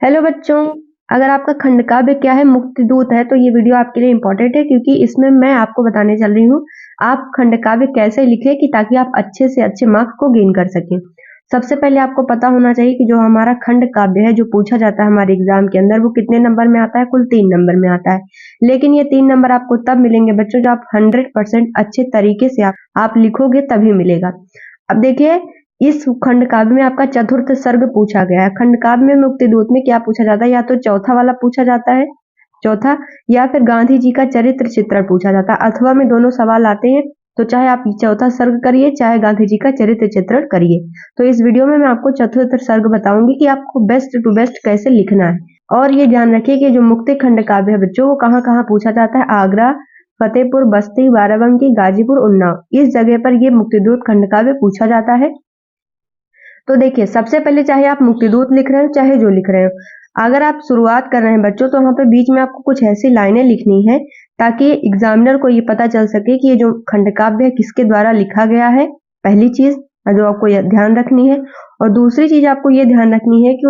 Hello बच्चों। अगर आपका खंडकाव्य क्या है मुक्तिदूत है तो ये वीडियो आपके लिए इम्पोर्टेंट है क्योंकि इसमें मैं आपको बताने चल रही हूँ आप खंडकाव्य कैसे लिखें कि ताकि आप अच्छे से अच्छे मार्क्स को गेन कर सकें। सबसे पहले आपको पता होना चाहिए कि जो हमारा खंडकाव्य है जो पूछा जाता है हमारे एग्जाम के अंदर वो कितने नंबर में आता है। कुल 3 नंबर में आता है। लेकिन ये 3 नंबर आपको तब मिलेंगे बच्चों जब आप 100% अच्छे तरीके से आप लिखोगे तभी मिलेगा। अब देखिए इस खंड काव्य में आपका चतुर्थ सर्ग पूछा गया है। खंड काव्य में मुक्तिदूत में क्या पूछा जाता है, या तो चौथा वाला पूछा जाता है चौथा, या फिर गांधी जी का चरित्र चित्रण पूछा जाता है। अथवा में दोनों सवाल आते हैं, तो चाहे आप चौथा सर्ग करिए चाहे गांधी जी का चरित्र चित्रण करिए। तो इस वीडियो में मैं आपको चतुर्थ सर्ग बताऊंगी कि आपको बेस्ट टू बेस्ट कैसे लिखना है। और ये ध्यान रखिए कि जो मुक्ति खंड काव्य है बच्चों वो कहाँ कहाँ पूछा जाता है। आगरा, फतेहपुर, बस्ती, बाराबंकी, गाजीपुर, उन्नाव, इस जगह पर ये मुक्तिदूत खंड काव्य पूछा जाता है। तो देखिए सबसे पहले चाहे आप मुक्तिदूत लिख रहे हो चाहे जो लिख रहे हो, अगर आप शुरुआत कर रहे हैं बच्चों तो वहां पे बीच में आपको कुछ ऐसी लाइनें लिखनी है ताकि एग्जामिनर को ये पता चल सके कि ये जो खंडकाव्य है किसके द्वारा लिखा गया है। पहली चीज जो आपको ध्यान रखनी है। और दूसरी चीज आपको ये ध्यान रखनी है कि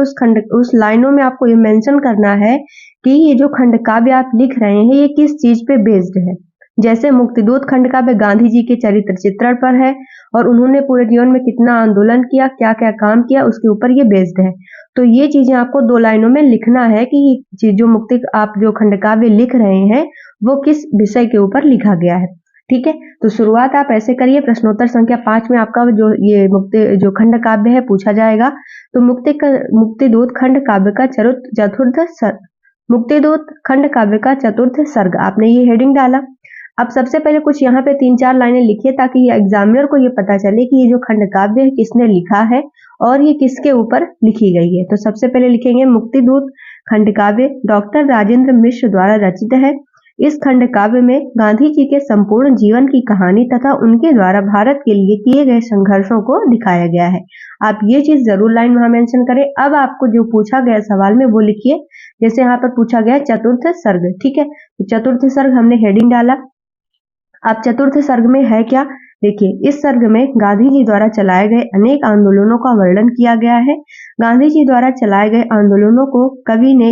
उस लाइनों में आपको ये मेंशन करना है कि ये जो खंडकाव्य आप लिख रहे हैं ये किस चीज पे बेस्ड है। जैसे मुक्तिदूत खंडकाव्य गांधी जी के चरित्र चित्रण पर है और उन्होंने पूरे जीवन में कितना आंदोलन किया, क्या क्या काम किया, उसके ऊपर ये बेस्ड है। तो ये चीजें आपको 2 लाइनों में लिखना है कि जो मुक्ति आप जो खंडकाव्य लिख रहे हैं वो किस विषय के ऊपर लिखा गया है। ठीक है, तो शुरुआत आप ऐसे करिए। प्रश्नोत्तर संख्या 5 में आपका जो ये जो खंड काव्य है पूछा जाएगा। तो मुक्तिदूत खंड काव्य का मुक्तिदूत खंड काव्य का चतुर्थ सर्ग, आपने ये हेडिंग डाला। अब सबसे पहले कुछ यहाँ पे 3-4 लाइनें लिखिए ताकि ये एग्जामिनर को ये पता चले कि ये जो खंड काव्य है किसने लिखा है और ये किसके ऊपर लिखी गई है। तो सबसे पहले लिखेंगे मुक्तिदूत खंड काव्य डॉक्टर राजेंद्र मिश्र द्वारा रचित है। इस खंड काव्य में गांधी जी के संपूर्ण जीवन की कहानी तथा उनके द्वारा भारत के लिए किए गए संघर्षों को दिखाया गया है। आप ये चीज जरूर लाइन वहां मेंशन करें। अब आपको जो पूछा गया सवाल में वो लिखिए। जैसे यहाँ पर पूछा गया चतुर्थ सर्ग, ठीक है, तो चतुर्थ सर्ग हमने हेडिंग डाला। अब चतुर्थ सर्ग में है क्या, देखिए इस सर्ग में गांधी जी द्वारा चलाए गए अनेक आंदोलनों का वर्णन किया गया है। गांधी जी द्वारा चलाए गए आंदोलनों को कवि ने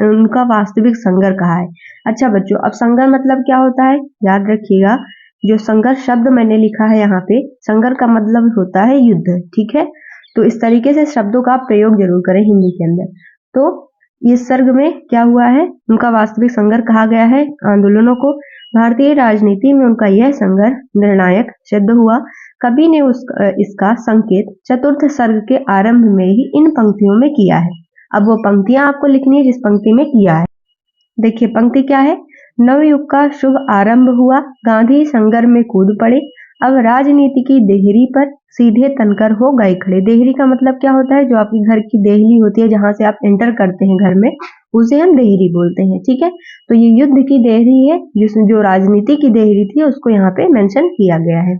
उनका वास्तविक संघर्ष कहा है। अच्छा बच्चों, अब संघर्ष मतलब क्या होता है याद रखिएगा। जो संघर्ष शब्द मैंने लिखा है यहाँ पे, संघर्ष का मतलब होता है युद्ध, ठीक है। तो इस तरीके से शब्दों का प्रयोग जरूर करें हिंदी के अंदर। तो इस सर्ग में क्या हुआ है, उनका वास्तविक संघर्ष कहा गया है आंदोलनों को। भारतीय राजनीति में उनका यह संघर्ष निर्णायक सिद्ध हुआ। कवि ने इसका संकेत चतुर्थ सर्ग के आरंभ में ही इन पंक्तियों में किया है। अब वो पंक्तियां आपको लिखनी है जिस पंक्ति में किया है। देखिए पंक्ति क्या है, नवयुग का शुभ आरंभ हुआ, गांधी संघर्ष में कूद पड़े, अब राजनीति की देहरी पर सीधे तनकर हो गए खड़े। देहरी का मतलब क्या होता है, जो आपकी घर की देहली होती है जहां से आप एंटर करते हैं घर में, उसे हम देहरी बोलते हैं, ठीक है। तो ये युद्ध की देहरी है, जिसमें जो राजनीति की देहरी थी उसको यहाँ पे मेंशन किया गया है।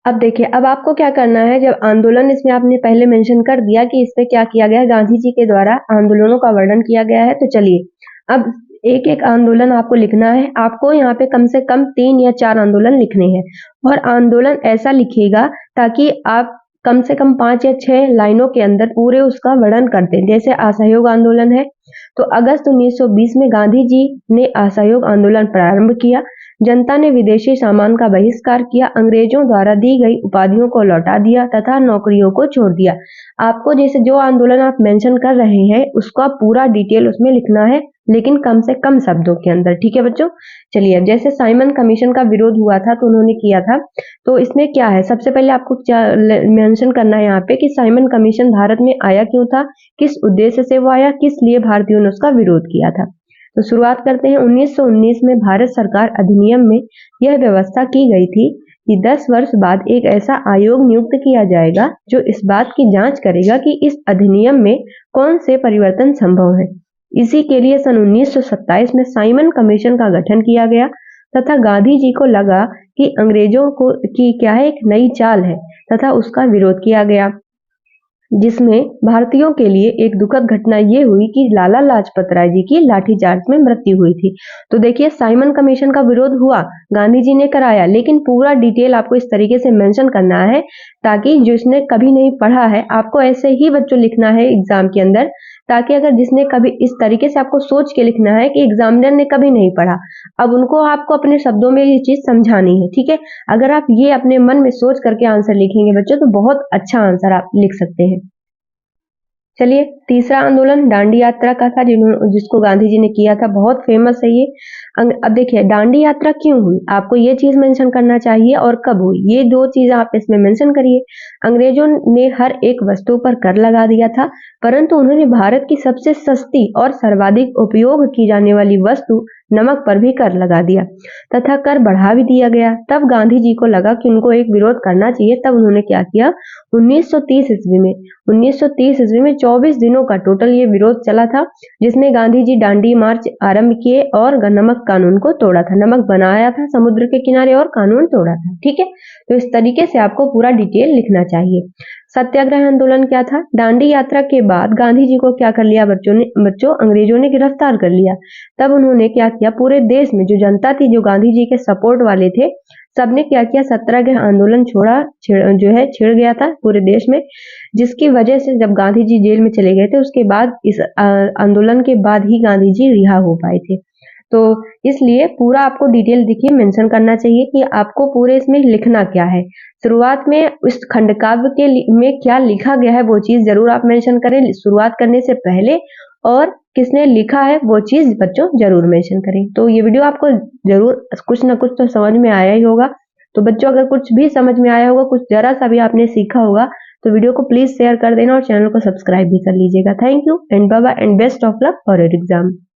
अब देखिए अब आपको क्या करना है, जब आंदोलन इसमें आपने पहले मेंशन कर दिया कि इस पे क्या किया गया है, गांधी जी के द्वारा आंदोलनों का वर्णन किया गया है। तो चलिए अब एक एक आंदोलन आपको लिखना है। आपको यहाँ पे कम से कम 3 या 4 आंदोलन लिखने हैं और आंदोलन ऐसा लिखिएगा ताकि आप कम से कम 5 या 6 लाइनों के अंदर पूरे उसका वर्णन करते हैं। जैसे असहयोग आंदोलन है तो अगस्त 1920 में गांधी जी ने असहयोग आंदोलन प्रारंभ किया। जनता ने विदेशी सामान का बहिष्कार किया, अंग्रेजों द्वारा दी गई उपाधियों को लौटा दिया तथा नौकरियों को छोड़ दिया। आपको जैसे जो आंदोलन आप मेंशन कर रहे हैं उसका पूरा डिटेल उसमें लिखना है, लेकिन कम से कम शब्दों के अंदर, ठीक है बच्चों। चलिए अब जैसे साइमन कमीशन का विरोध हुआ था तो उन्होंने किया था, तो इसमें क्या है, सबसे पहले आपको मेंशन करना है यहाँ पे कि साइमन कमीशन भारत में आया क्यों था, किस उद्देश्य से वो आया, किस लिए भारतीयों ने उसका विरोध किया था। तो शुरुआत करते हैं। 1919 में भारत सरकार अधिनियम में यह व्यवस्था की गई थी कि 10 वर्ष बाद एक ऐसा आयोग नियुक्त किया जाएगा जो इस बात की जांच करेगा कि इस अधिनियम में कौन से परिवर्तन संभव है। इसी के लिए सन 1927 में साइमन कमीशन का गठन किया गया तथा गांधी जी को लगा कि अंग्रेजों को की क्या है एक नई चाल है तथा उसका विरोध किया गया, जिसमें भारतीयों के लिए एक दुखद घटना ये हुई कि लाला लाजपत राय जी की लाठीचार्ज में मृत्यु हुई थी। तो देखिए साइमन कमीशन का विरोध हुआ, गांधी जी ने कराया, लेकिन पूरा डिटेल आपको इस तरीके से मेंशन करना है ताकि जिसने कभी नहीं पढ़ा है, आपको ऐसे ही बच्चों लिखना है एग्जाम के अंदर ताकि अगर जिसने कभी इस तरीके से आपको सोच के लिखना है कि एग्जामिनर ने कभी नहीं पढ़ा, अब उनको आपको अपने शब्दों में ये चीज समझानी है, ठीक है। अगर आप ये अपने मन में सोच करके आंसर लिखेंगे बच्चों तो बहुत अच्छा आंसर आप लिख सकते हैं। चलिए, तीसरा आंदोलन दांडी यात्रा का था, जिसको गांधी जी ने किया था, बहुत फेमस है ये। अब देखिए दांडी यात्रा क्यों हुई, आपको ये चीज मेंशन करना चाहिए और कब हुई, ये दो चीज आप इसमें मेंशन करिए। अंग्रेजों ने हर एक वस्तु पर कर लगा दिया था, परंतु उन्होंने भारत की सबसे सस्ती और सर्वाधिक उपयोग की जाने वाली वस्तु नमक पर भी कर लगा दिया तथा कर बढ़ा भी दिया गया। तब गांधी जी को लगा कि उनको एक विरोध करना चाहिए। तब उन्होंने क्या किया, 1930 ईस्वी में 1930 ईस्वी में 24 दिनों का टोटल ये विरोध चला था, जिसमें गांधी जी दांडी मार्च आरंभ किए और नमक कानून को तोड़ा था। नमक बनाया था समुद्र के किनारे और कानून तोड़ा था, ठीक है। तो इस तरीके से आपको पूरा डिटेल लिखना चाहिए। सत्याग्रह आंदोलन क्या था, दांडी यात्रा के बाद गांधी जी को क्या कर लिया बच्चों अंग्रेजों ने गिरफ्तार कर लिया। तब उन्होंने क्या किया, पूरे देश में जो जनता थी, जो गांधी जी के सपोर्ट वाले थे, सबने क्या किया, सत्याग्रह आंदोलन छिड़ गया था पूरे देश में, जिसकी वजह से जब गांधी जी जेल में चले गए थे उसके बाद इस आंदोलन के बाद ही गांधी जी रिहा हो पाए थे। तो इसलिए पूरा आपको डिटेल देखिए मेंशन करना चाहिए कि आपको पूरे इसमें लिखना क्या है। शुरुआत में उस खंड काव्य में क्या लिखा गया है वो चीज जरूर आप मेंशन करें शुरुआत करने से पहले, और किसने लिखा है वो चीज बच्चों जरूर मेंशन करें। तो ये वीडियो आपको जरूर कुछ ना कुछ तो समझ में आया ही होगा। तो बच्चों अगर कुछ भी समझ में आया होगा, कुछ जरा सा भी आपने सीखा होगा, तो वीडियो को प्लीज शेयर कर देना और चैनल को सब्सक्राइब भी कर लीजिएगा। Thank you and bye bye and best of luck for your exam.